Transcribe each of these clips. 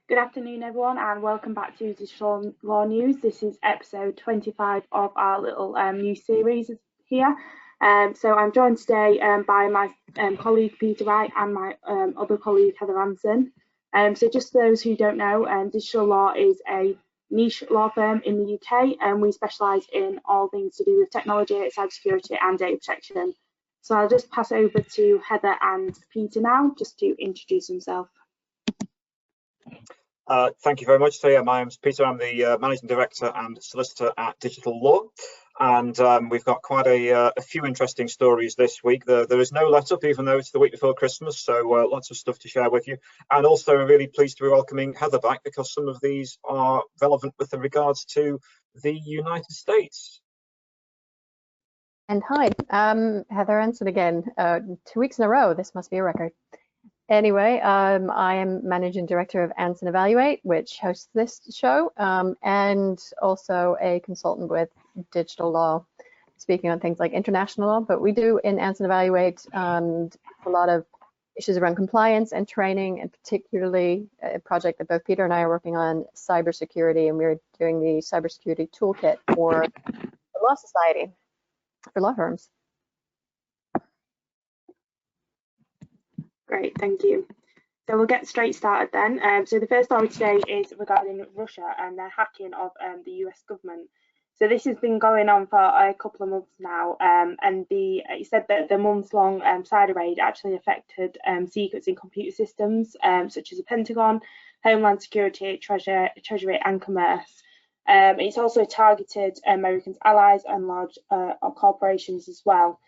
Good afternoon, everyone, and welcome back to Digital Law News. This is episode 25 of our little new series here. So I'm joined today by my colleague Peter Wright and my other colleague Heather Anson. So just for those who don't know, Digital Law is a niche law firm in the UK, and we specialise in all things to do with technology, cybersecurity and data protection. So I'll just pass over to Heather and Peter now, just to introduce themselves. Thank you very much. So yeah, my name's Peter. I'm the Managing Director and Solicitor at Digital Law, and we've got quite a few interesting stories this week. There is no let-up, even though it's the week before Christmas, so lots of stuff to share with you. And also we're really pleased to be welcoming Heather back, because some of these are relevant with regards to the United States. And hi, Heather Anson again. 2 weeks in a row, this must be a record. Anyway, I am Managing Director of Anson Evaluate, which hosts this show, and also a consultant with Digital Law, speaking on things like international law. But we do in Anson Evaluate a lot of issues around compliance and training, and particularly a project that both Peter and I are working on, cybersecurity, and we're doing the cybersecurity toolkit for the Law Society for law firms. Great, thank you. So we'll get straight started then. So the first story today is regarding Russia and their hacking of the US government. So this has been going on for a couple of months now, and it said that the months-long cyber raid actually affected secrets in computer systems such as the Pentagon, Homeland Security, Treasury and Commerce. It's also targeted Americans' allies and large corporations as well.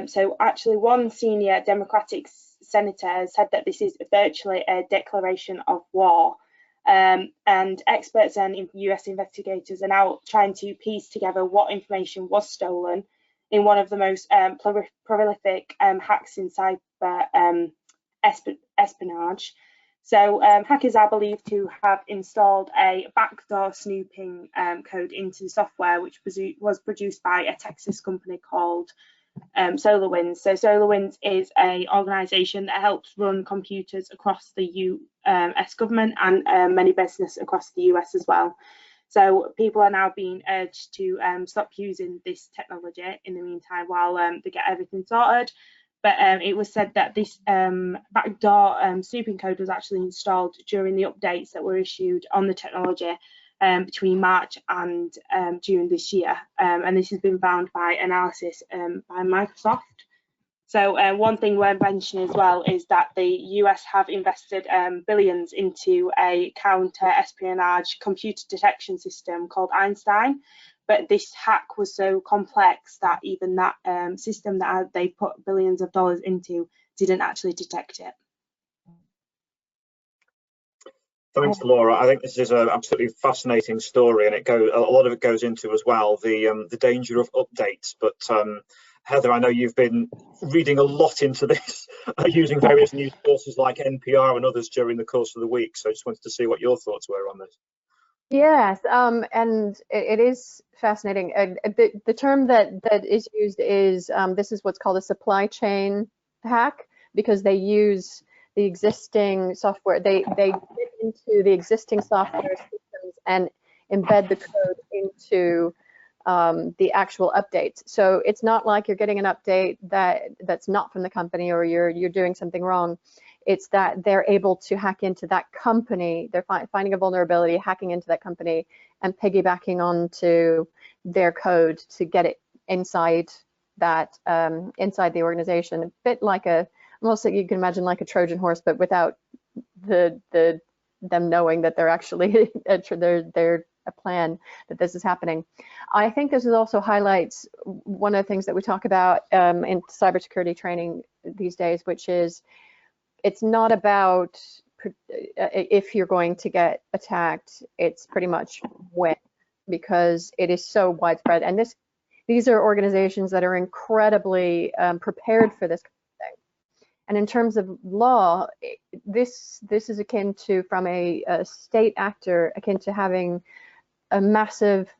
So actually one senior Democratic senator said that this is virtually a declaration of war, and experts and US investigators are now trying to piece together what information was stolen in one of the most prolific hacks in cyber espionage. So hackers are believed to have installed a backdoor snooping code into the software, which was produced by a Texas company called SolarWinds. So SolarWinds is an organisation that helps run computers across the US government and many businesses across the US as well. So people are now being urged to stop using this technology in the meantime while they get everything sorted. But it was said that this backdoor snooping code was actually installed during the updates that were issued on the technology between March and June this year, and this has been found by analysis by Microsoft. So one thing we're mentioning as well is that the US have invested billions into a counter-espionage computer detection system called Einstein, but this hack was so complex that even that system that they put billions of dollars into didn't actually detect it. Thanks, Laura. I think this is an absolutely fascinating story, and a lot of it goes into as well the danger of updates. But Heather, I know you've been reading a lot into this, using various news sources like NPR and others during the course of the week. So I just wanted to see what your thoughts were on this. Yes, and it is fascinating. The term that is used is this is what's called a supply chain hack, because they use the existing software. They get into the existing software systems and embed the code into the actual updates. So it's not like you're getting an update that's not from the company, or you're doing something wrong. It's that they're able to hack into that company. They're finding a vulnerability, hacking into that company, and piggybacking onto their code to get it inside that inside the organization. A bit like almost like you can imagine like a Trojan horse, but without them knowing that they're actually they're a plan that this is happening. I think this is also highlights one of the things that we talk about in cybersecurity training these days, which is it's not about if you're going to get attacked, it's pretty much when, because it is so widespread. And these are organizations that are incredibly prepared for this kind of thing. And in terms of law, this is akin to, from a state actor, akin to having a massive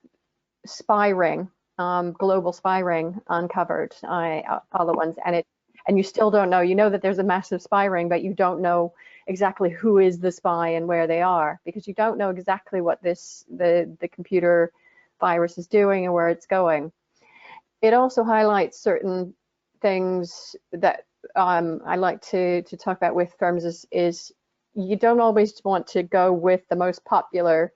spy ring, global spy ring uncovered all at once, and you still don't know. You know that there's a massive spy ring, but you don't know exactly who is the spy and where they are, because you don't know exactly what the computer virus is doing and where it's going. It also highlights certain things that I like to talk about with firms is you don't always want to go with the most popular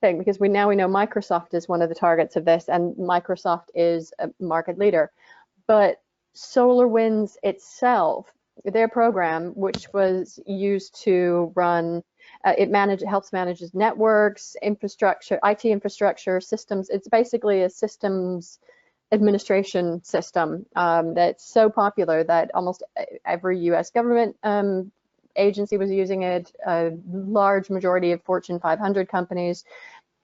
thing, because we know Microsoft is one of the targets of this, and Microsoft is a market leader. But SolarWinds itself, their program, which was used to run, it helps manage networks, infrastructure, IT infrastructure, systems. It's basically a systems administration system that's so popular that almost every U.S. government agency was using it. A large majority of Fortune 500 companies,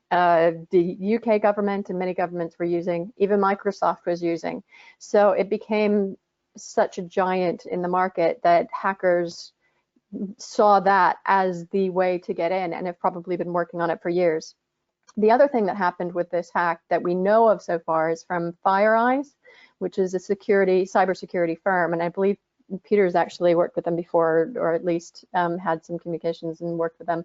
the UK government and many governments were using, even Microsoft was using. So it became such a giant in the market that hackers saw that as the way to get in and have probably been working on it for years. The other thing that happened with this hack that we know of so far is from FireEye, which is a cybersecurity firm, and I believe Peter's actually worked with them before, or at least had some communications and worked with them.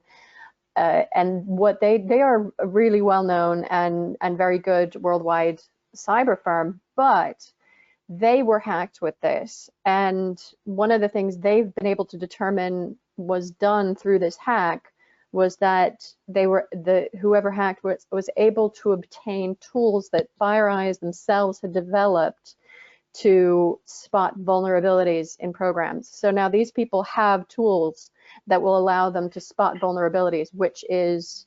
And what they are a really well-known and very good worldwide cyber firm, but they were hacked with this. And one of the things they've been able to determine was done through this hack was that whoever hacked was able to obtain tools that FireEye themselves had developed to spot vulnerabilities in programs. So now these people have tools that will allow them to spot vulnerabilities, which is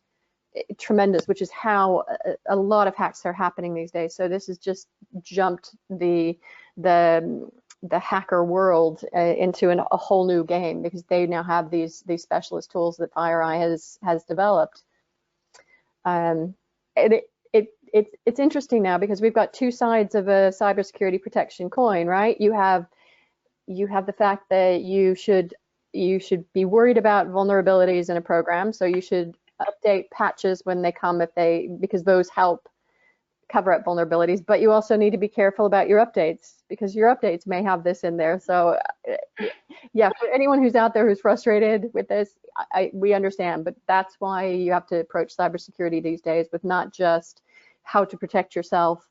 tremendous, which is how a lot of hacks are happening these days. So this has just jumped the hacker world into a whole new game, because they now have these specialist tools that FireEye has developed. It's interesting now because we've got two sides of a cybersecurity protection coin, right? You have the fact that you should be worried about vulnerabilities in a program, so you should update patches when they come because those help cover up vulnerabilities. But you also need to be careful about your updates, because your updates may have this in there. So yeah, for anyone who's out there who's frustrated with this, we understand, but that's why you have to approach cybersecurity these days with not just how to protect yourself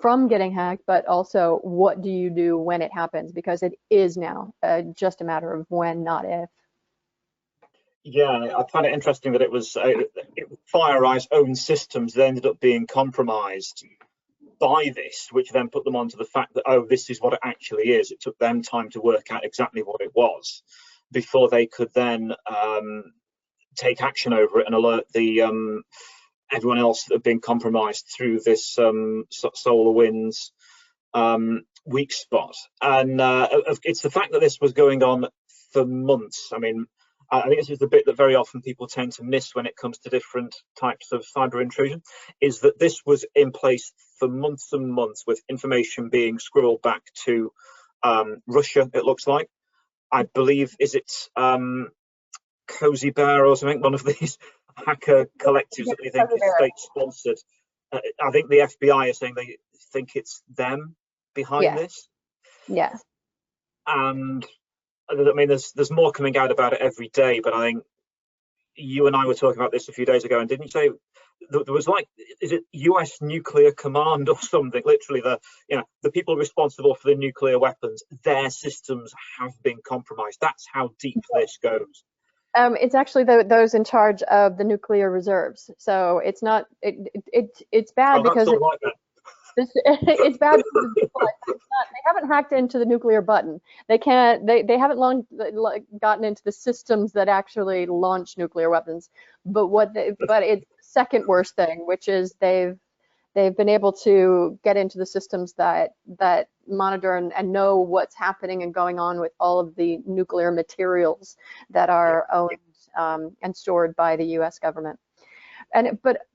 from getting hacked, but also what do you do when it happens, because it is now just a matter of when, not if. Yeah, I find it interesting that it was FireEye's own systems that ended up being compromised by this, which then put them onto the fact that, oh, this is what it actually is. It took them time to work out exactly what it was before they could then take action over it and alert the everyone else that had been compromised through this SolarWinds weak spot. And it's the fact that this was going on for months. I mean, I think this is the bit that very often people tend to miss when it comes to different types of cyber intrusion, is that this was in place for months and months, with information being squirreled back to Russia, it looks like. I believe, is it Cozy Bear or something, one of these hacker collectives that they think is state-sponsored. I think the FBI is saying they think it's them behind this. Yeah. And I mean, there's more coming out about it every day, but I think you and I were talking about this a few days ago, and didn't you say there was, like, is it US Nuclear Command or something? Literally, the people responsible for the nuclear weapons, their systems have been compromised. That's how deep this goes. It's actually those in charge of the nuclear reserves. So it's not. It's bad because it's bad because they haven't hacked into the nuclear button. They can't. They haven't gotten into the systems that actually launch nuclear weapons. But it's the second worst thing, which is they've been able to get into the systems that monitor and know what's happening and going on with all of the nuclear materials that are owned and stored by the U.S. government. But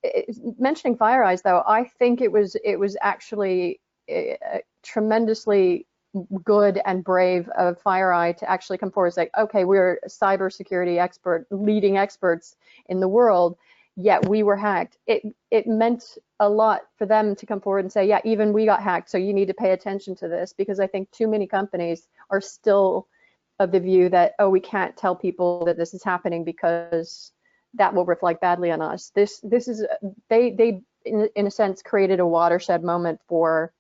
mentioning FireEye, though, I think it was actually tremendously good and brave of FireEye to actually come forward and say, okay, we're cybersecurity leading experts in the world, yet we were hacked. It meant a lot for them to come forward and say, yeah, even we got hacked, so you need to pay attention to this, because I think too many companies are still the view that, oh, we can't tell people that this is happening because that will reflect badly on us. This is they in a sense created a watershed moment for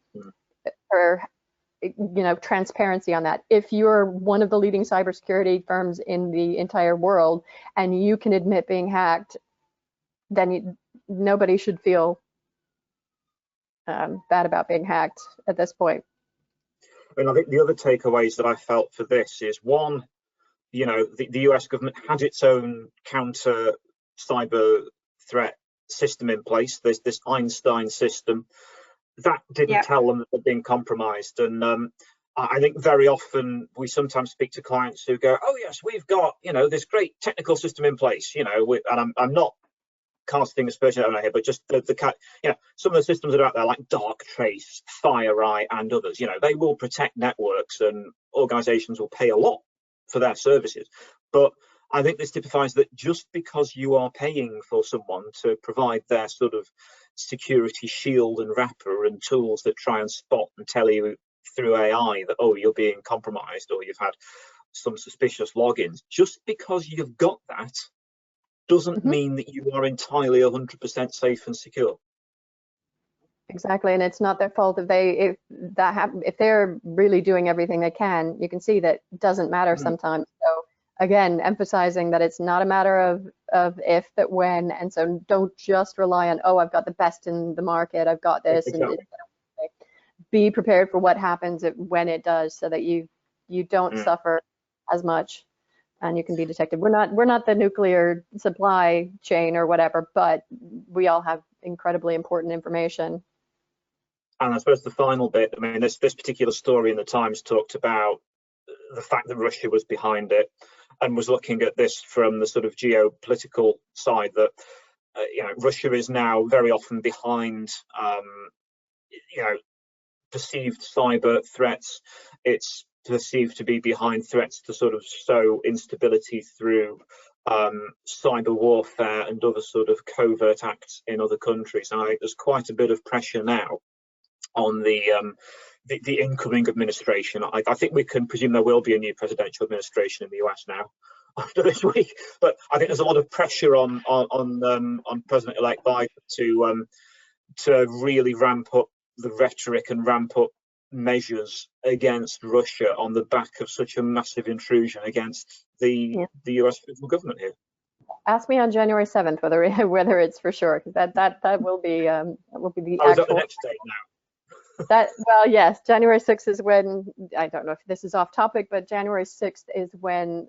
transparency on that. If you're one of the leading cybersecurity firms in the entire world and you can admit being hacked, then nobody should feel bad about being hacked at this point. I mean, I think the other takeaways that I felt for this is, one, the US government had its own counter cyber threat system in place. There's this Einstein system that didn't tell them that they're being compromised. And I think very often we sometimes speak to clients who go, oh yes, we've got this great technical system in place, and I'm not casting aspersion over here, but just some of the systems that are out there, like Darktrace, FireEye, and others, they will protect networks, and organizations will pay a lot for their services. But I think this typifies that just because you are paying for someone to provide their sort of security shield and wrapper and tools that try and spot and tell you through AI that, oh, you're being compromised or you've had some suspicious logins, just because you've got that doesn't mean that you are entirely 100% safe and secure. Exactly, and it's not their fault if they're really doing everything they can. You can see that it doesn't matter sometimes. So again, emphasizing that it's not a matter of if, but when, and so don't just rely on, oh, I've got the best in the market, I've got this. Exactly. And be prepared for what happens when it does, so that you don't suffer as much and you can be detected. We're not the nuclear supply chain or whatever, but we all have incredibly important information. And I suppose the final bit, I mean, this particular story in the Times talked about the fact that Russia was behind it and was looking at this from the sort of geopolitical side, that Russia is now very often behind perceived cyber threats. It's perceived to be behind threats to sort of sow instability through cyber warfare and other sort of covert acts in other countries. And I think there's quite a bit of pressure now on the incoming administration. I think we can presume there will be a new presidential administration in the US now after this week, but I think there's a lot of pressure on President-elect Biden to really ramp up the rhetoric and ramp up measures against Russia on the back of such a massive intrusion against the US federal government here. Ask me on January 7th whether it's for sure, because that will be the actual. Is that the next date now? Well, yes, January 6th is when, I don't know if this is off topic, but January 6th is when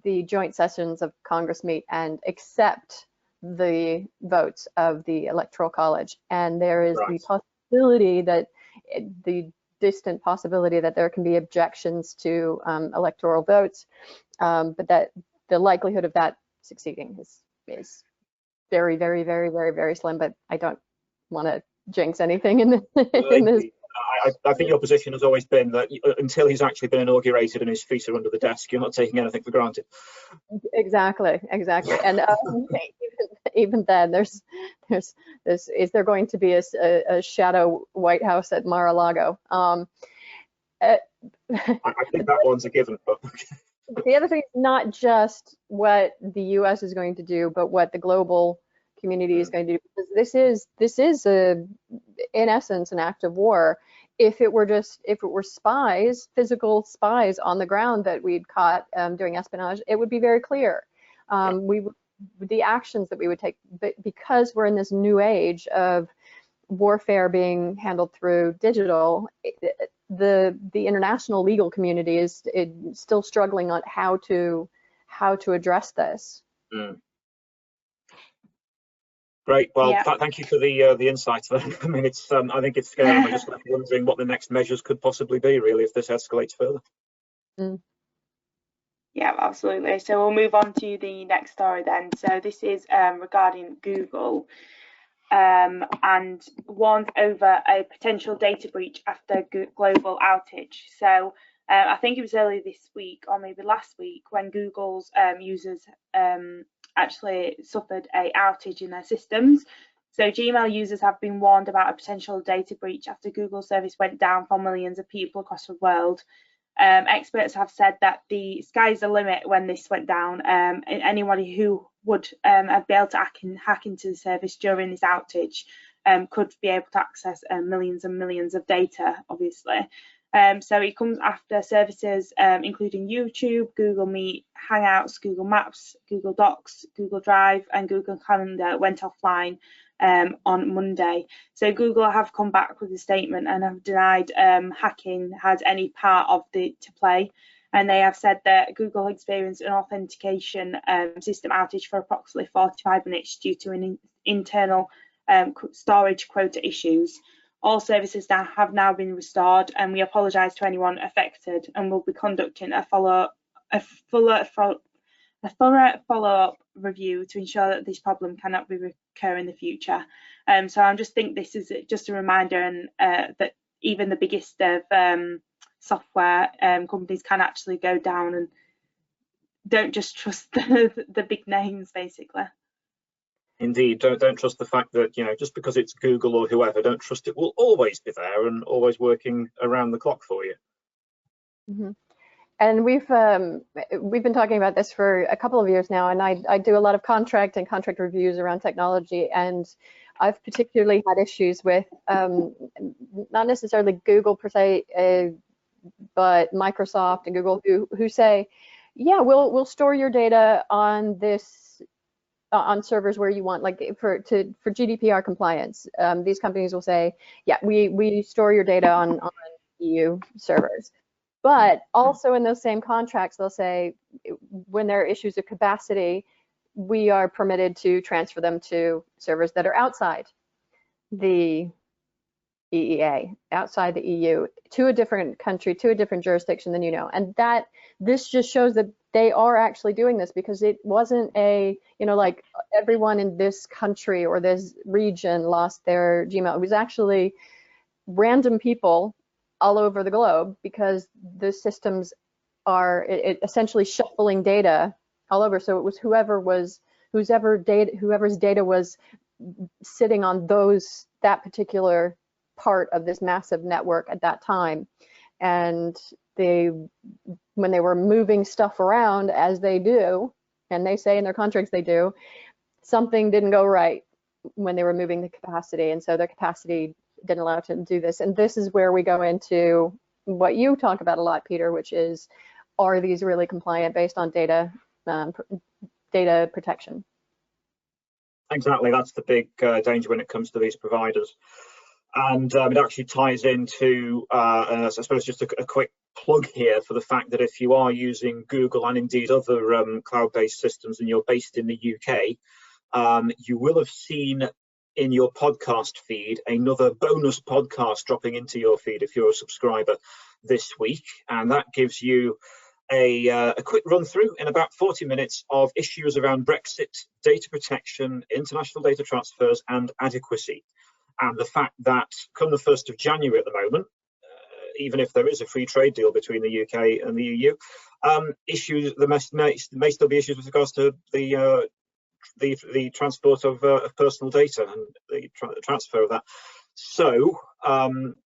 the joint sessions of Congress meet and accept the votes of the Electoral College. And there is the possibility that, the distant possibility that there can be objections to electoral votes, but that the likelihood of that succeeding is very, very, very, very, very slim. But I don't want to jinx anything in this. I think your position has always been that until he's actually been inaugurated and his feet are under the desk, you're not taking anything for granted. Exactly. And even then, there's is there going to be a shadow White House at Mar-a-Lago? I think that one's a given. But the other thing is not just what the U.S. is going to do, but what the global community is going to do. Because this is in essence an act of war. If it were spies, physical spies on the ground that we'd caught doing espionage, it would be very clear. The actions that we would take, but because we're in this new age of warfare being handled through digital, the international legal community is still struggling on how to address this. Great. Well, thank you for the insights there. I mean, it's I think it's scary. I'm just wondering what the next measures could possibly be, really, if this escalates further. Yeah, absolutely. So we'll move on to the next story then. So this is regarding Google and warned over a potential data breach after global outage. So I think it was earlier this week or maybe last week when Google's users actually suffered a outage in their systems. So Gmail users have been warned about a potential data breach after Google service went down for millions of people across the world. Experts have said that the sky's the limit when this went down. Anybody who would have been able to hack into the service during this outage could be able to access millions and millions of data, obviously. So it comes after services including YouTube, Google Meet, Hangouts, Google Maps, Google Docs, Google Drive and Google Calendar went offline on Monday. So Google have come back with a statement and have denied hacking had any part of to play. And they have said that Google experienced an authentication system outage for approximately 45 minutes due to an internal storage quota issues. All services have now been restored, and we apologise to anyone affected, and we'll be conducting a thorough follow-up review to ensure that this problem cannot recur in the future. So I just think this is just a reminder, and that even the biggest of software companies can actually go down, and don't just trust the big names, basically. Indeed, don't trust the fact that, you know, just because it's Google or whoever, don't trust it will always be there and always working around the clock for you. Mm-hmm. And we've been talking about this for a couple of years now, and I do a lot of contract reviews around technology, and I've particularly had issues with not necessarily Google per se, but Microsoft and Google who say, yeah, we'll store your data on this on servers where you want, like for GDPR compliance. These companies will say, yeah, we store your data on EU servers. But also in those same contracts, they'll say when there are issues of capacity, we are permitted to transfer them to servers that are outside the EEA, outside the EU, to a different country, to a different jurisdiction than you know. And this just shows that they are actually doing this, because it wasn't a, you know, like everyone in this country or this region lost their Gmail. It was actually random people all over the globe, because the systems are essentially shuffling data all over. So it was whoever's data was sitting on that particular part of this massive network at that time. And when they were moving stuff around, as they do, and they say in their contracts they do, something didn't go right when they were moving the capacity, and so their capacity didn't allow them to do this. And this is where we go into what you talk about a lot, Peter, which is, are these really compliant based on data protection? Exactly, that's the big danger when it comes to these providers. And it actually ties into, I suppose, just a quick plug here for the fact that if you are using Google and indeed other cloud-based systems and you're based in the UK, you will have seen in your podcast feed another bonus podcast dropping into your feed if you're a subscriber this week. And that gives you a quick run through in about 40 minutes of issues around Brexit, data protection, international data transfers and adequacy. And the fact that come the 1st of January at the moment, even if there is a free trade deal between the UK and the EU, there may still be issues with regards to the transport of personal data and the transfer of that. So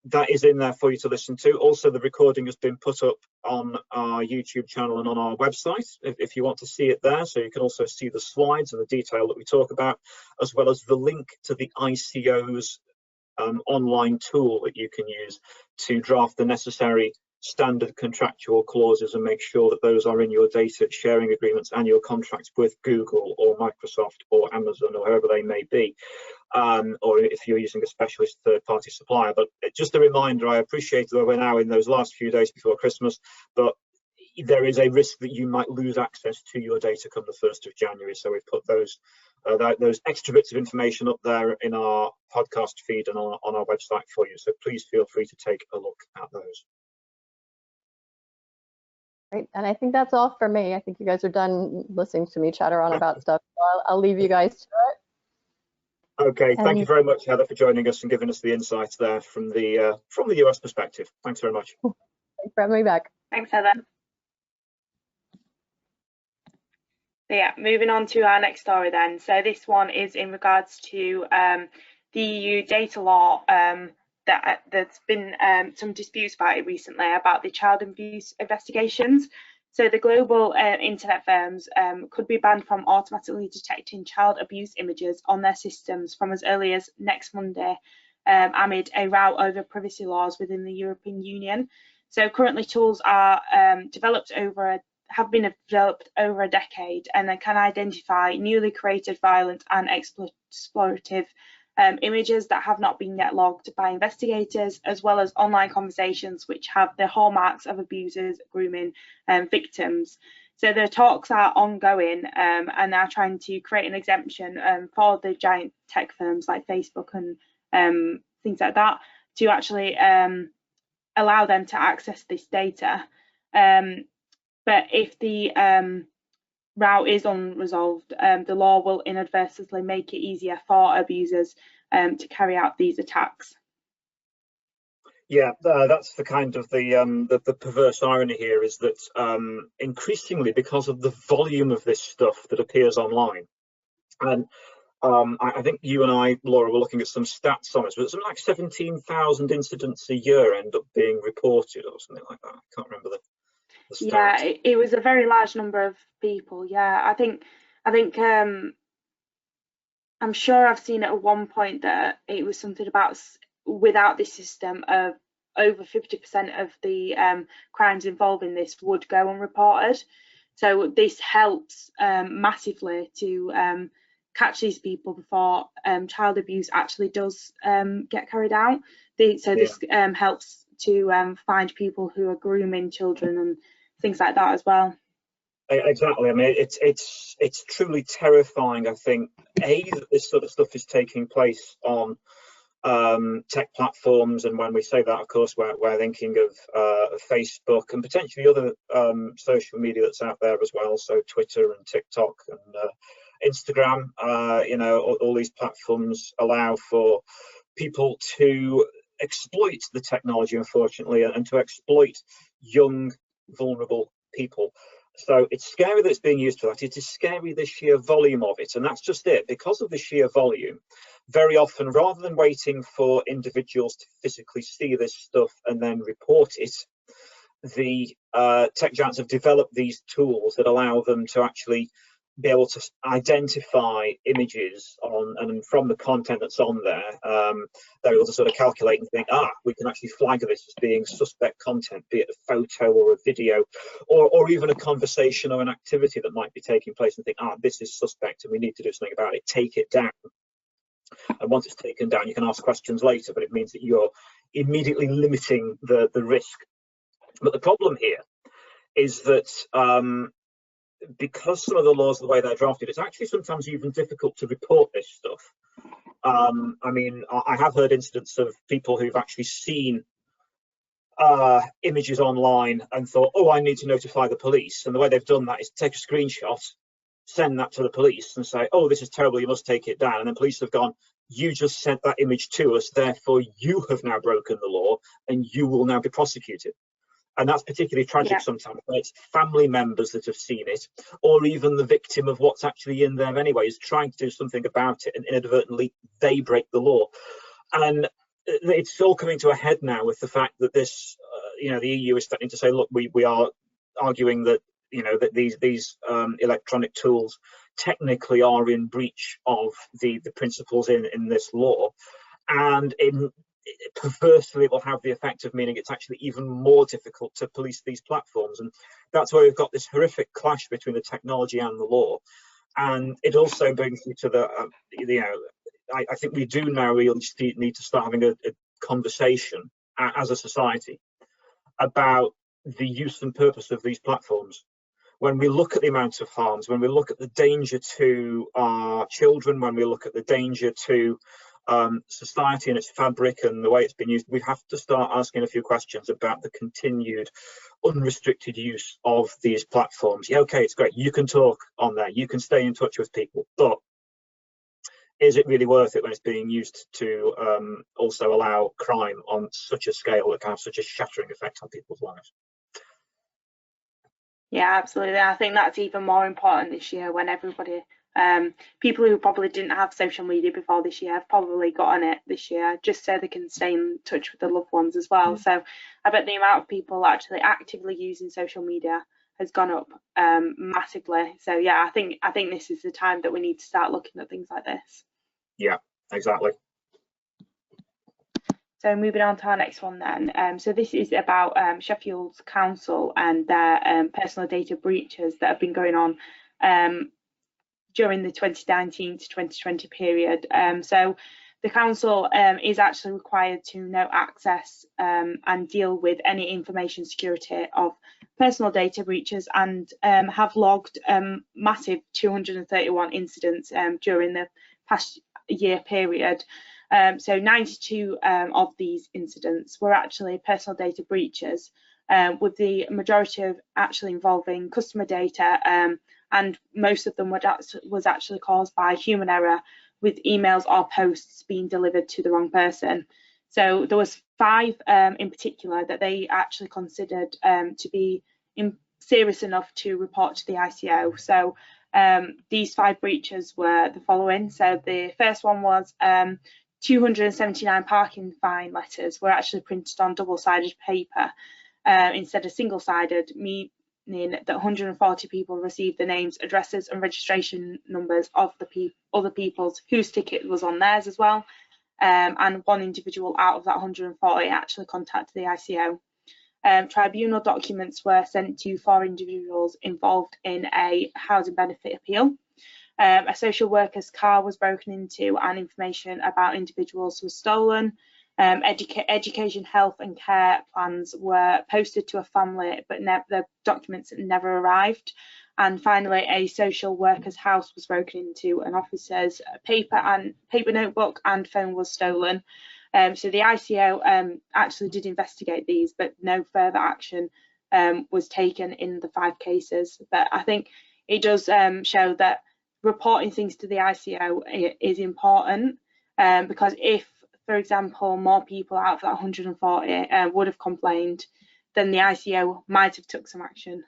that is in there for you to listen to. Also, the recording has been put up on our YouTube channel and on our website if you want to see it there. So you can also see the slides and the detail that we talk about, as well as the link to the ICO's online tool that you can use to draft the necessary standard contractual clauses and make sure that those are in your data sharing agreements and your contracts with Google or Microsoft or Amazon or whoever they may be, or if you're using a specialist third-party supplier. But just a reminder, I appreciate that we're now in those last few days before Christmas, but there is a risk that you might lose access to your data come the 1st of January. So we've put those extra bits of information up there in our podcast feed and on our website for you. So please feel free to take a look at those. Right, and I think that's all for me. I think you guys are done listening to me chatter on about stuff. So I'll leave you guys to it. Okay, thank you very much, Heather, for joining us and giving us the insights there from the US perspective. Thanks very much. Thanks for having me back. Thanks, Heather. So yeah, moving on to our next story then. So this one is in regards to the EU data law that there's been some disputes about it recently about the child abuse investigations. So the global internet firms could be banned from automatically detecting child abuse images on their systems from as early as next Monday, amid a row over privacy laws within the European Union. So currently tools are have been developed over a decade, and they can identify newly created violent and exploitative images that have not been yet logged by investigators, as well as online conversations which have the hallmarks of abusers grooming victims. So the talks are ongoing, and they're trying to create an exemption for the giant tech firms like Facebook and things like that to actually allow them to access this data. But if the row is unresolved, the law will inadvertently make it easier for abusers to carry out these attacks. Yeah, that's the kind of the perverse irony here, is that increasingly, because of the volume of this stuff that appears online, and I think you and I, Laura, were looking at some stats on this, but something like 17,000 incidents a year end up being reported or something like that. I can't remember the stats. Yeah, it was a very large number of people. Yeah, I think I'm sure I've seen at one point that it was something about, without this system, of over 50% of the crimes involving this would go unreported. So this helps massively to catch these people before child abuse actually does get carried out. This helps to find people who are grooming children and things like that as well. Exactly. I mean, it's truly terrifying. I think that this sort of stuff is taking place on tech platforms, and when we say that, of course, we're thinking of Facebook and potentially other social media that's out there as well. So Twitter and TikTok and Instagram. You know, all these platforms allow for people to exploit the technology, unfortunately, and to exploit young, vulnerable people. So it's scary that it's being used for that. It is scary, the sheer volume of it. And that's just it. Because of the sheer volume, very often, rather than waiting for individuals to physically see this stuff and then report it, the tech giants have developed these tools that allow them to actually be able to identify images on and from the content that's on there. They're able to sort of calculate and think, we can actually flag this as being suspect content, be it a photo or a video, or even a conversation or an activity that might be taking place, and think, this is suspect and we need to do something about it. Take it down. And once it's taken down, you can ask questions later, but it means that you're immediately limiting the risk. But the problem here is that because some of the laws, the way they're drafted, it's actually sometimes even difficult to report this stuff. I mean, I have heard incidents of people who've actually seen images online and thought, I need to notify the police. And the way they've done that is take a screenshot, send that to the police and say, this is terrible, you must take it down. And then police have gone, you just sent that image to us, therefore you have now broken the law and you will now be prosecuted. And that's particularly tragic sometimes. It's family members that have seen it, or even the victim of what's actually in there anyway is trying to do something about it, and inadvertently they break the law. And it's all coming to a head now with the fact that this, the EU is starting to say, look, we are arguing that, that these electronic tools technically are in breach of the principles in this law, and perversely it will have the effect of meaning it's actually even more difficult to police these platforms. And that's where we've got this horrific clash between the technology and the law. And it also brings me to the I think we do now really need to start having a conversation as a society about the use and purpose of these platforms. When we look at the amount of harms, when we look at the danger to our children, when we look at the danger to society and its fabric and the way it's been used, we have to start asking a few questions about the continued unrestricted use of these platforms. Yeah, okay, it's great, you can talk on there, you can stay in touch with people, but is it really worth it when it's being used to also allow crime on such a scale that can have such a shattering effect on people's lives? Yeah, absolutely. I think that's even more important this year when everybody, people who probably didn't have social media before this year have probably got on it this year just so they can stay in touch with their loved ones as well. So I bet the amount of people actually actively using social media has gone up massively. So yeah, I think this is the time that we need to start looking at things like this. Yeah, exactly. So moving on to our next one then. So this is about Sheffield's council and their personal data breaches that have been going on during the 2019 to 2020 period. So the council is actually required to know access and deal with any information security of personal data breaches, and have logged massive 231 incidents during the past year period. So 92 of these incidents were actually personal data breaches, with the majority of actually involving customer data, and most of them was actually caused by human error, with emails or posts being delivered to the wrong person. So there was 5 in particular that they actually considered to be serious enough to report to the ICO. So these 5 breaches were the following. So the first one was 279 parking fine letters were actually printed on double-sided paper instead of single-sided, meaning that 140 people received the names, addresses and registration numbers of the other people's whose ticket was on theirs as well. And 1 individual out of that 140 actually contacted the ICO. Tribunal documents were sent to 4 individuals involved in a housing benefit appeal. A social worker's car was broken into and information about individuals was stolen. Education, health and care plans were posted to a family, but the documents never arrived. And finally, a social worker's house was broken into, an officer's paper notebook and phone was stolen. So the ICO actually did investigate these, but no further action was taken in the 5 cases. But I think it does show that reporting things to the ICO is important, because if, for example, more people out of that 140 would have complained, then the ICO might have took some action,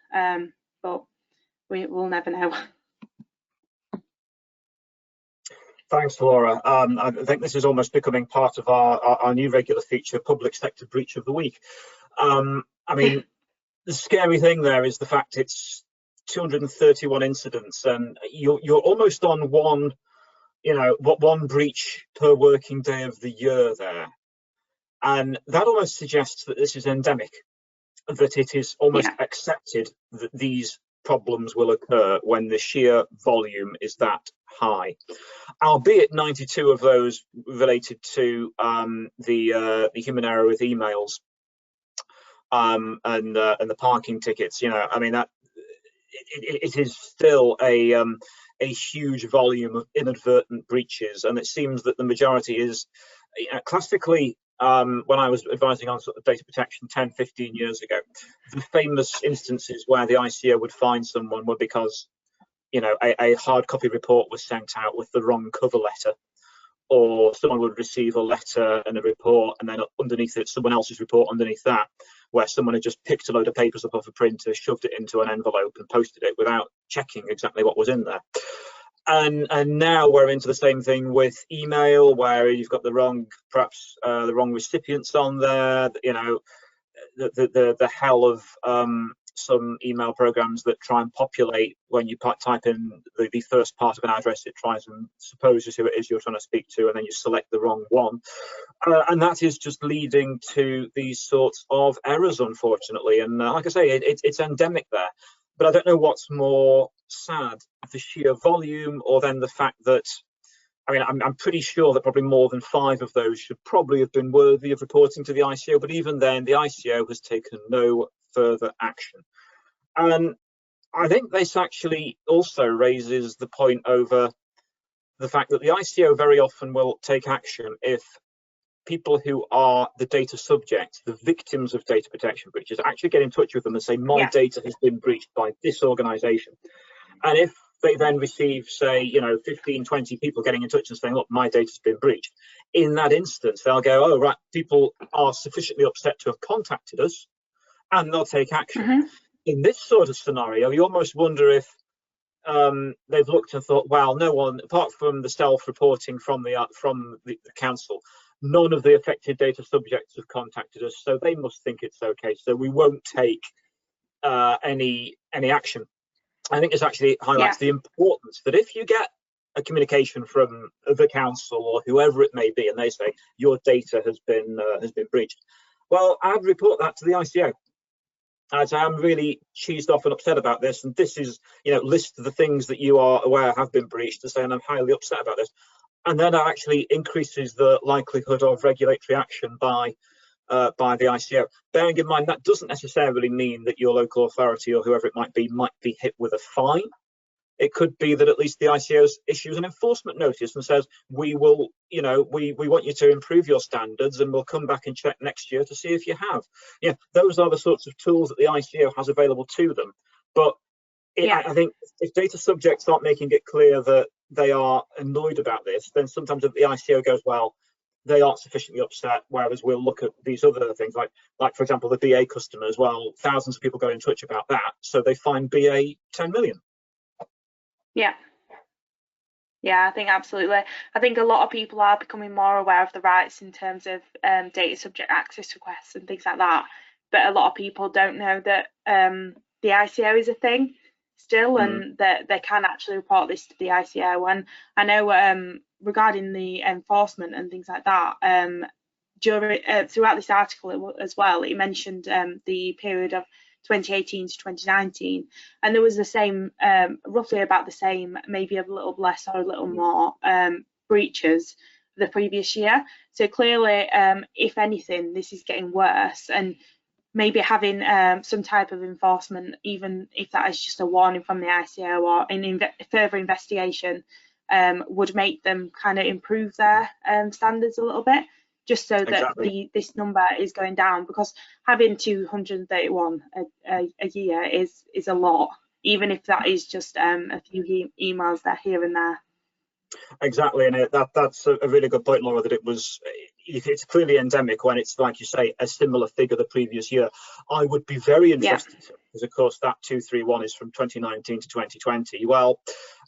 but we will never know. Thanks, Laura. I think this is almost becoming part of our new regular feature, Public Sector Breach of the Week. I mean, the scary thing there is the fact it's 231 incidents, and you're almost on one breach per working day of the year there, and that almost suggests that this is endemic, that it is almost accepted that these problems will occur when the sheer volume is that high, albeit 92 of those related to the human error with emails and the parking tickets. I mean, that it is still a huge volume of inadvertent breaches, and it seems that the majority is classically, when I was advising on sort of data protection 10-15 years ago, the famous instances where the ICO would find someone were because a hard copy report was sent out with the wrong cover letter, or someone would receive a letter and a report, and then underneath it someone else's report underneath that, where someone had just picked a load of papers up off a printer, shoved it into an envelope and posted it without checking exactly what was in there. And now we're into the same thing with email, where you've got the wrong recipients on there. The hell of some email programs that try and populate when you type in the first part of an address. It tries and supposes who it is you're trying to speak to, and then you select the wrong one, and that is just leading to these sorts of errors, unfortunately. And like I say, it's endemic there. But I don't know what's more sad, the sheer volume, or then the fact that, I mean, I'm pretty sure that probably more than 5 of those should probably have been worthy of reporting to the ICO, but even then the ICO has taken no further action. And I think this actually also raises the point over the fact that the ICO very often will take action if people who are the data subjects, the victims of data protection breaches, actually get in touch with them and say, my data has been breached by this organization. And if they then receive, say, 15, 20 people getting in touch and saying, look, my data's been breached, in that instance, they'll go, oh, right, people are sufficiently upset to have contacted us, and they'll take action. in this sort of scenario, you almost wonder if they've looked and thought, well, no one, apart from the self-reporting from the council, none of the affected data subjects have contacted us, so they must think it's okay. So we won't take any action. I think this actually highlights the importance that if you get a communication from the council or whoever it may be, and they say your data has been breached, well, I'd report that to the ICO. I'd say I'm really cheesed off and upset about this, and this is, list the things that you are aware have been breached, to say, and I'm highly upset about this, and then that actually increases the likelihood of regulatory action by the ICO. Bearing in mind that doesn't necessarily mean that your local authority or whoever it might be hit with a fine. It could be that at least the ICO issues an enforcement notice and says, we will, we want you to improve your standards, and we'll come back and check next year to see if you have. Those are the sorts of tools that the ICO has available to them. But I think if data subjects aren't making it clear that they are annoyed about this, then sometimes if the ICO goes, well, they aren't sufficiently upset, whereas we'll look at these other things, like for example, the BA customers. Well, thousands of people got in touch about that, so they fined BA 10 million. Yeah, I think absolutely. I think a lot of people are becoming more aware of the rights in terms of data subject access requests and things like that. But a lot of people don't know that the ICO is a thing still, and that they can actually report this to the ICO. And I know regarding the enforcement and things like that, throughout this article as well, it mentioned the period of 2018 to 2019, and there was the same, roughly about the same, maybe a little less or a little more breaches the previous year. So clearly, if anything, this is getting worse, and maybe having some type of enforcement, even if that is just a warning from the ICO or an further investigation, would make them kind of improve their standards a little bit, just so that this number is going down, because having 231 a year is a lot, even if that is just a few emails there here and there. Exactly, and that's a really good point, Laura, that it's clearly endemic when it's, like you say, a similar figure the previous year. I would be very interested, because of course that 231 is from 2019 to 2020. Well,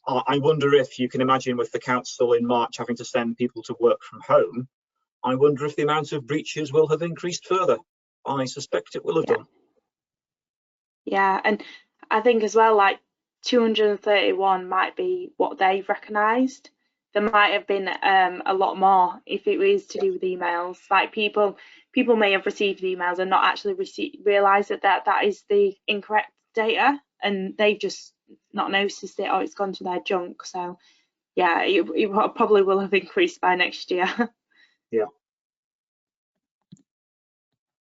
I wonder if you can imagine, with the council in March having to send people to work from home, I wonder if the amount of breaches will have increased further. I suspect it will have done. Yeah, and I think as well, like 231 might be what they've recognised. There might have been a lot more if it was to do with emails. Like people may have received emails and not actually realised that is the incorrect data, and they've just not noticed it, or it's gone to their junk. So yeah, it probably will have increased by next year. Yeah.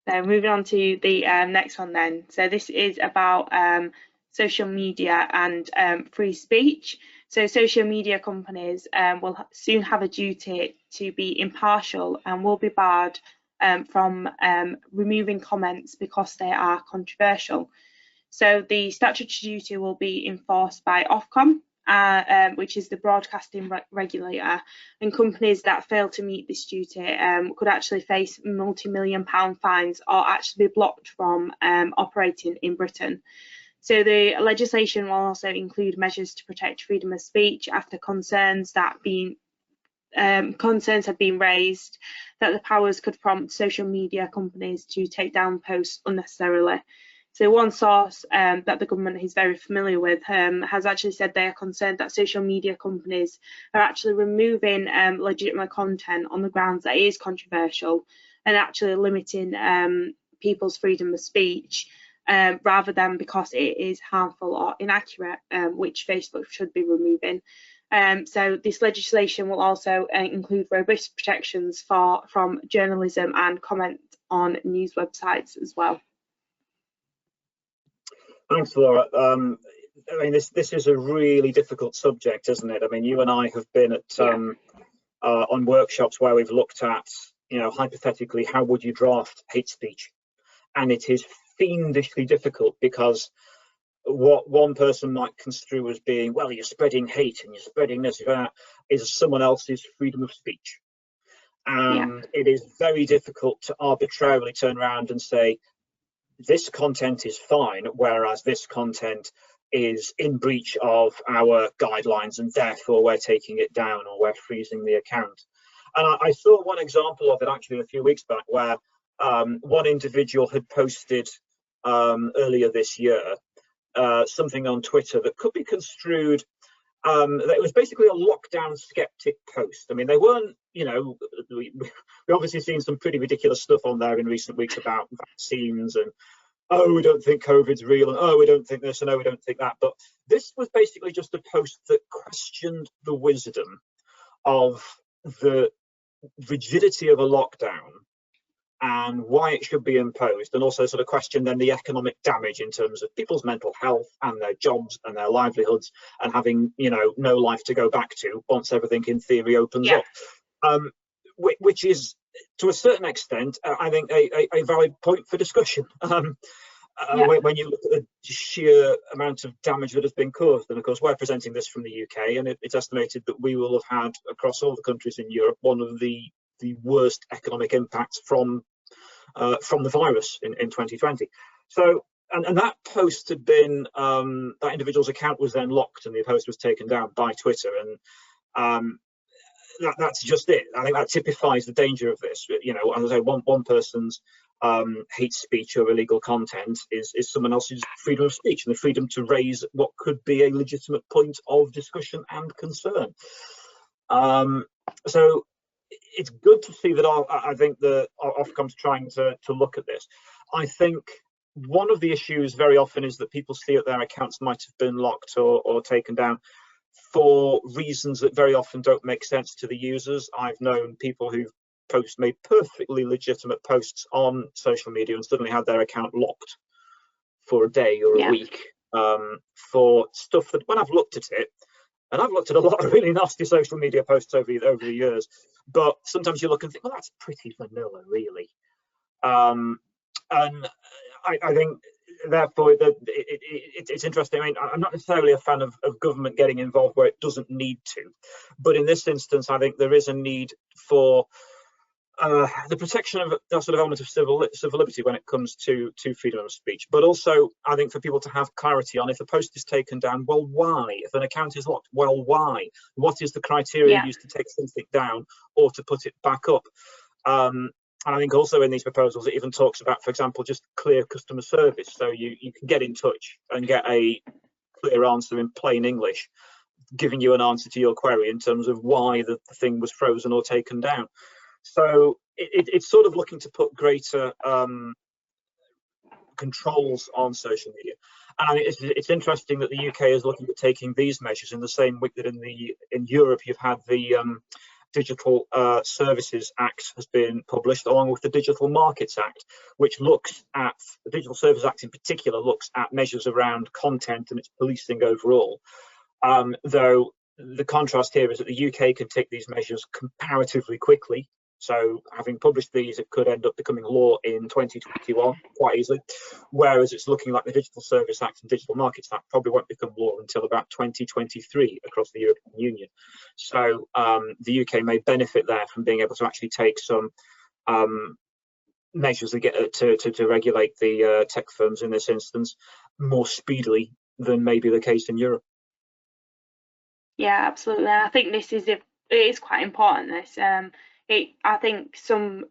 So moving on to the next one then. So this is about social media and free speech. So social media companies will soon have a duty to be impartial and will be barred from removing comments because they are controversial. So the statutory duty will be enforced by Ofcom, which is the broadcasting regulator, and companies that fail to meet this duty could actually face multi-million-pound fines or actually be blocked from operating in Britain. So the legislation will also include measures to protect freedom of speech after concerns have been raised that the powers could prompt social media companies to take down posts unnecessarily. So one source that the government is very familiar with has actually said they are concerned that social media companies are actually removing legitimate content on the grounds that it is controversial and actually limiting people's freedom of speech rather than because it is harmful or inaccurate, which Facebook should be removing. So this legislation will also include robust protections from journalism and comment on news websites as well. Thanks, Laura. I mean, this is a really difficult subject, isn't it? I mean, you and I have been at on workshops where we've looked at, hypothetically, how would you draft hate speech? And it is fiendishly difficult, because what one person might construe as being, well, you're spreading hate and you're spreading this, is someone else's freedom of speech. And it is very difficult to arbitrarily turn around and say, this content is fine, whereas this content is in breach of our guidelines and therefore we're taking it down or we're freezing the account. And I saw one example of it actually a few weeks back where one individual had posted earlier this year something on Twitter that could be construed that it was basically a lockdown skeptic post. I mean, they weren't, you know, we obviously seen some pretty ridiculous stuff on there in recent weeks about vaccines and, oh, we don't think COVID's real, and oh, we don't think this, and oh, we don't think that. But this was basically just a post that questioned the wisdom of the rigidity of a lockdown and why it should be imposed, and also sort of question then the economic damage in terms of people's mental health and their jobs and their livelihoods and having, you know, no life to go back to once everything in theory opens up, which is to a certain extent I think a valid point for discussion. When you look at the sheer amount of damage that has been caused, and of course we're presenting this from the UK, and it's estimated that we will have had across all the countries in Europe one of the worst economic impacts from the virus in 2020. So, and that post had been that individual's account was then locked, and the post was taken down by Twitter, and that's just it. I think that typifies the danger of this. You know, as I say, one person's hate speech or illegal content is someone else's freedom of speech and the freedom to raise what could be a legitimate point of discussion and concern. So it's good to see that I think the Ofcom's trying to look at this. I think one of the issues very often is that people see that their accounts might have been locked or taken down for reasons that very often don't make sense to the users. I've known people who've made perfectly legitimate posts on social media and suddenly had their account locked for a day or a week for stuff that, when I've looked at it, and I've looked at a lot of really nasty social media posts over the years, but sometimes you look and think, well, that's pretty vanilla, really. And I think, therefore, it's interesting. I mean, I'm not necessarily a fan of government getting involved where it doesn't need to, but in this instance, I think there is a need for the protection of that sort of element of civil liberty when it comes to freedom of speech, but also I think for people to have clarity on if a post is taken down, well, why? If an account is locked, well, why? What is the criteria used to take something down or to put it back up? And I think also in these proposals, it even talks about, for example, just clear customer service. So you can get in touch and get a clear answer in plain English, giving you an answer to your query in terms of why the thing was frozen or taken down. So it's sort of looking to put greater controls on social media. And it's interesting that the UK is looking at taking these measures in the same week that in Europe you've had the Digital Services Act has been published, along with the Digital Markets Act, which looks at, the Digital Services Act in particular looks at measures around content and its policing overall. Though the contrast here is that the UK can take these measures comparatively quickly. So having published these, it could end up becoming law in 2021 quite easily, whereas it's looking like the Digital Service Act and Digital Markets Act probably won't become law until about 2023 across the European Union. So the UK may benefit there from being able to actually take some measures to get to regulate the tech firms in this instance more speedily than may be the case in Europe. Yeah, absolutely. And I think this is it is quite important. This I think some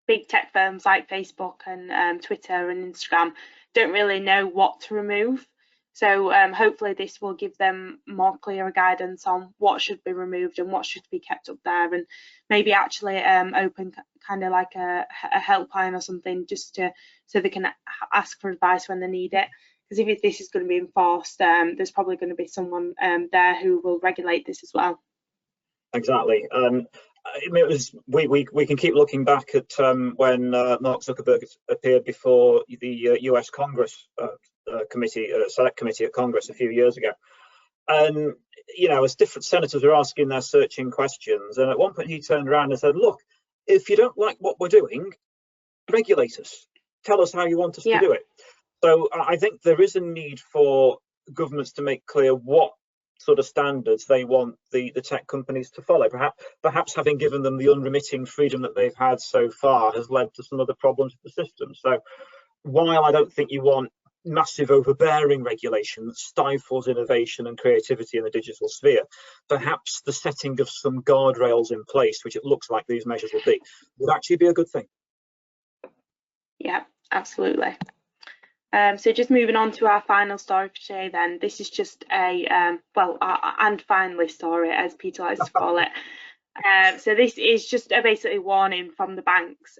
big tech firms like Facebook and Twitter and Instagram don't really know what to remove. So hopefully this will give them more clearer guidance on what should be removed and what should be kept up there, and maybe actually open kind of like a helpline or something, just so they can ask for advice when they need it. Because if this is going to be enforced, there's probably going to be someone there who will regulate this as well. Exactly. I mean, we can keep looking back at when Mark Zuckerberg appeared before the US Congress Select Committee at Congress a few years ago, and you know, as different senators were asking their searching questions, and at one point he turned around and said, "Look, if you don't like what we're doing, regulate us. Tell us how you want us to do it." So I think there is a need for governments to make clear what sort of standards they want the tech companies to follow. Perhaps having given them the unremitting freedom that they've had so far has led to some other problems with the system. So while I don't think you want massive overbearing regulation that stifles innovation and creativity in the digital sphere, perhaps the setting of some guardrails in place, which it looks like these measures will be, would actually be a good thing. Yeah, absolutely. So just moving on to our final story for today then. This is just a, and finally story, as Peter likes to call it. So this is just a basically warning from the banks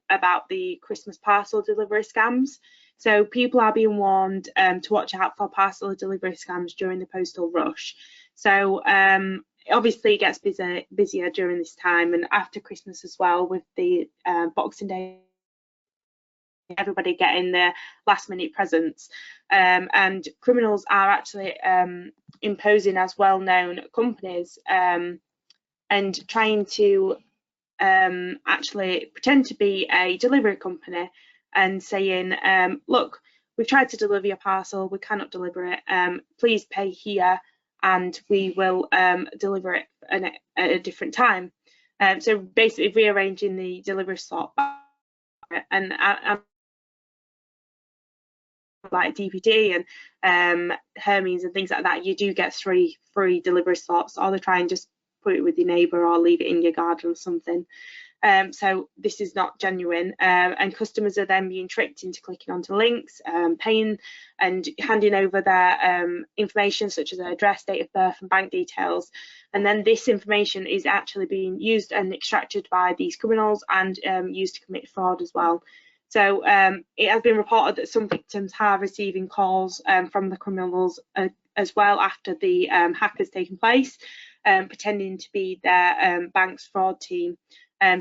about the Christmas parcel delivery scams. So people are being warned to watch out for parcel delivery scams during the postal rush. So obviously it gets busier during this time and after Christmas as well, with the Boxing Day, everybody getting their last minute presents, and criminals are actually imposing as well-known companies and trying to actually pretend to be a delivery company and saying, look, we've tried to deliver your parcel, we cannot deliver it, please pay here and we will deliver it at a different time. So basically rearranging the delivery slot. And like DPD and Hermes and things like that, you do get 3 free delivery slots, or they try and just put it with your neighbour or leave it in your garden or something. So this is not genuine, and customers are then being tricked into clicking onto links, paying and handing over their information such as their address, date of birth and bank details, and then this information is actually being used and extracted by these criminals and used to commit fraud as well. So it has been reported that some victims are receiving calls from the criminals as well after the hack has taken place, pretending to be their bank's fraud team.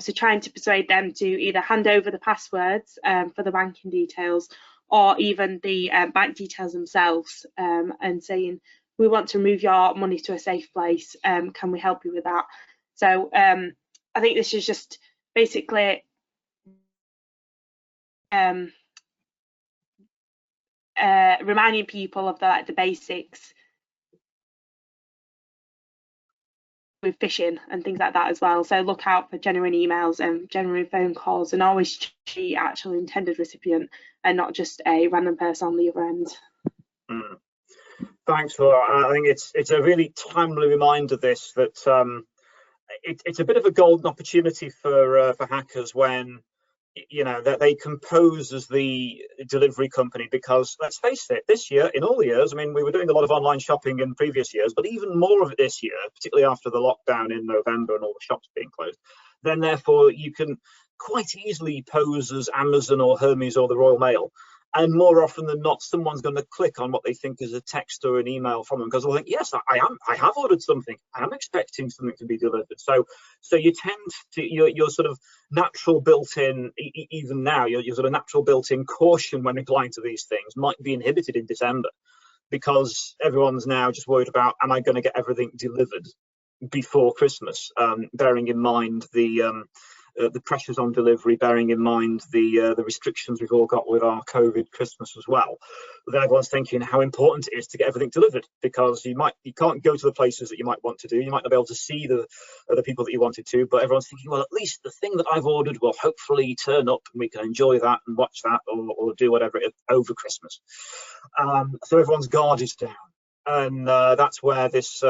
So trying to persuade them to either hand over the passwords for the banking details or even the bank details themselves, and saying, we want to move your money to a safe place, can we help you with that? So I think this is just basically reminding people of the basics with phishing and things like that as well. So look out for genuine emails and genuine phone calls, and always check the actual intended recipient and not just a random person on the other end. Thanks for that. I think it's a really timely reminder, this, that it's a bit of a golden opportunity for hackers when, you know, that they compose as the delivery company, because let's face it, this year, in all the years, I mean, we were doing a lot of online shopping in previous years, but even more of it this year, particularly after the lockdown in November and all the shops being closed, then therefore you can quite easily pose as Amazon or Hermes or the Royal Mail. And more often than not, someone's going to click on what they think is a text or an email from them, because they'll think, yes, I have ordered something. I am expecting something to be delivered. So you tend to, your sort of natural built-in, even now, your sort of natural built-in caution when applying to these things might be inhibited in December, because everyone's now just worried about, am I going to get everything delivered before Christmas? Bearing in mind the pressures on delivery, bearing in mind the restrictions we've all got with our COVID Christmas as well. But then everyone's thinking how important it is to get everything delivered, because you can't go to the places that you might want to do. You might not be able to see the people that you wanted to, but everyone's thinking, well, at least the thing that I've ordered will hopefully turn up and we can enjoy that and watch that or do whatever it is over Christmas. So everyone's guard is down. And that's where this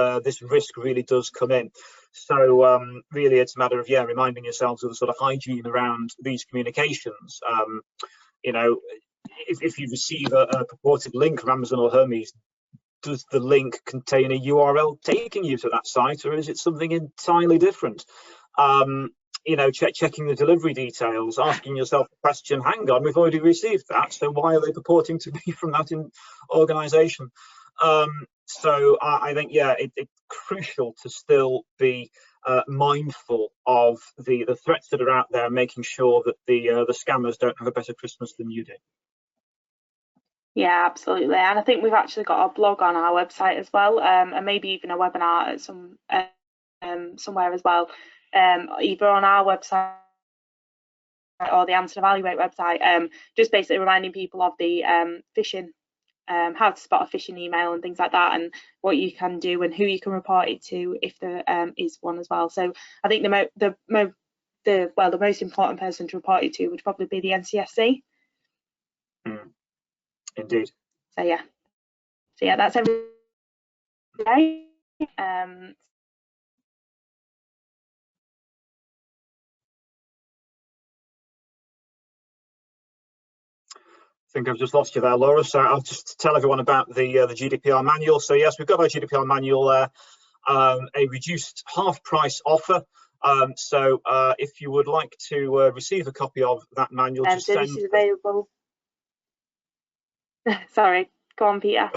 risk really does come in. So really, it's a matter of reminding yourselves of the sort of hygiene around these communications. You know, if you receive a purported link from Amazon or Hermes, does the link contain a URL taking you to that site, or is it something entirely different? You know, checking the delivery details, asking yourself the question, hang on, we've already received that, so why are they purporting to be from that organisation? So I think, it's crucial to still be mindful of the threats that are out there, making sure that the scammers don't have a better Christmas than you do. Yeah, absolutely. And I think we've actually got a blog on our website as well, and maybe even a webinar at somewhere as well, either on our website or the Anson Evaluate website, just basically reminding people of the phishing how to spot a phishing email and things like that, and what you can do and who you can report it to if there is one as well. So I think the most important person to report it to would probably be the NCSC. Indeed. So yeah, that's every day. I think I've just lost you there, Laura. So I'll just tell everyone about the GDPR manual. So yes, we've got our GDPR manual there, a reduced half price offer. So if you would like to receive a copy of that manual, just so send. This is available. Sorry, go on, Peter.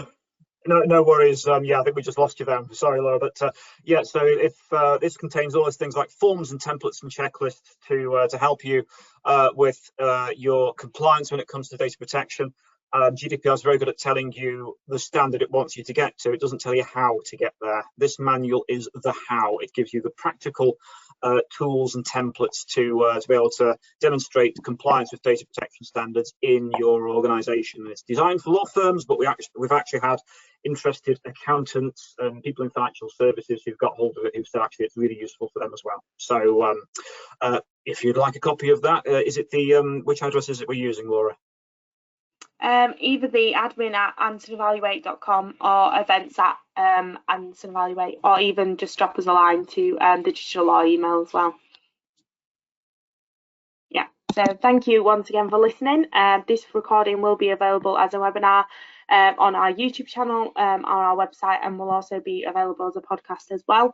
No worries. Yeah, I think we just lost you there. Sorry, Laura. But yeah, so if this contains all those things like forms and templates and checklists to help you with your compliance when it comes to data protection. GDPR is very good at telling you the standard it wants you to get to. It doesn't tell you how to get there. This manual is the how. It gives you the practical tools and templates to be able to demonstrate compliance with data protection standards in your organisation. It's designed for law firms, but we've actually had interested accountants and people in financial services who've got hold of it who said actually it's really useful for them as well. So if you'd like a copy of that, is it the which address is it we're using, Laura? Either the admin at ansonevaluate.com or events at Anson Evaluate, or even just drop us a line to the digital law email as well. Yeah, so thank you once again for listening. This recording will be available as a webinar on our YouTube channel, on our website, and will also be available as a podcast as well.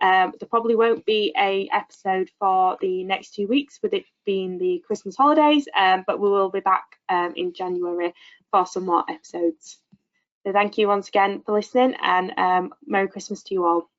There probably won't be an episode for the next 2 weeks, with it being the Christmas holidays, but we will be back in January for some more episodes. So thank you once again for listening, and Merry Christmas to you all.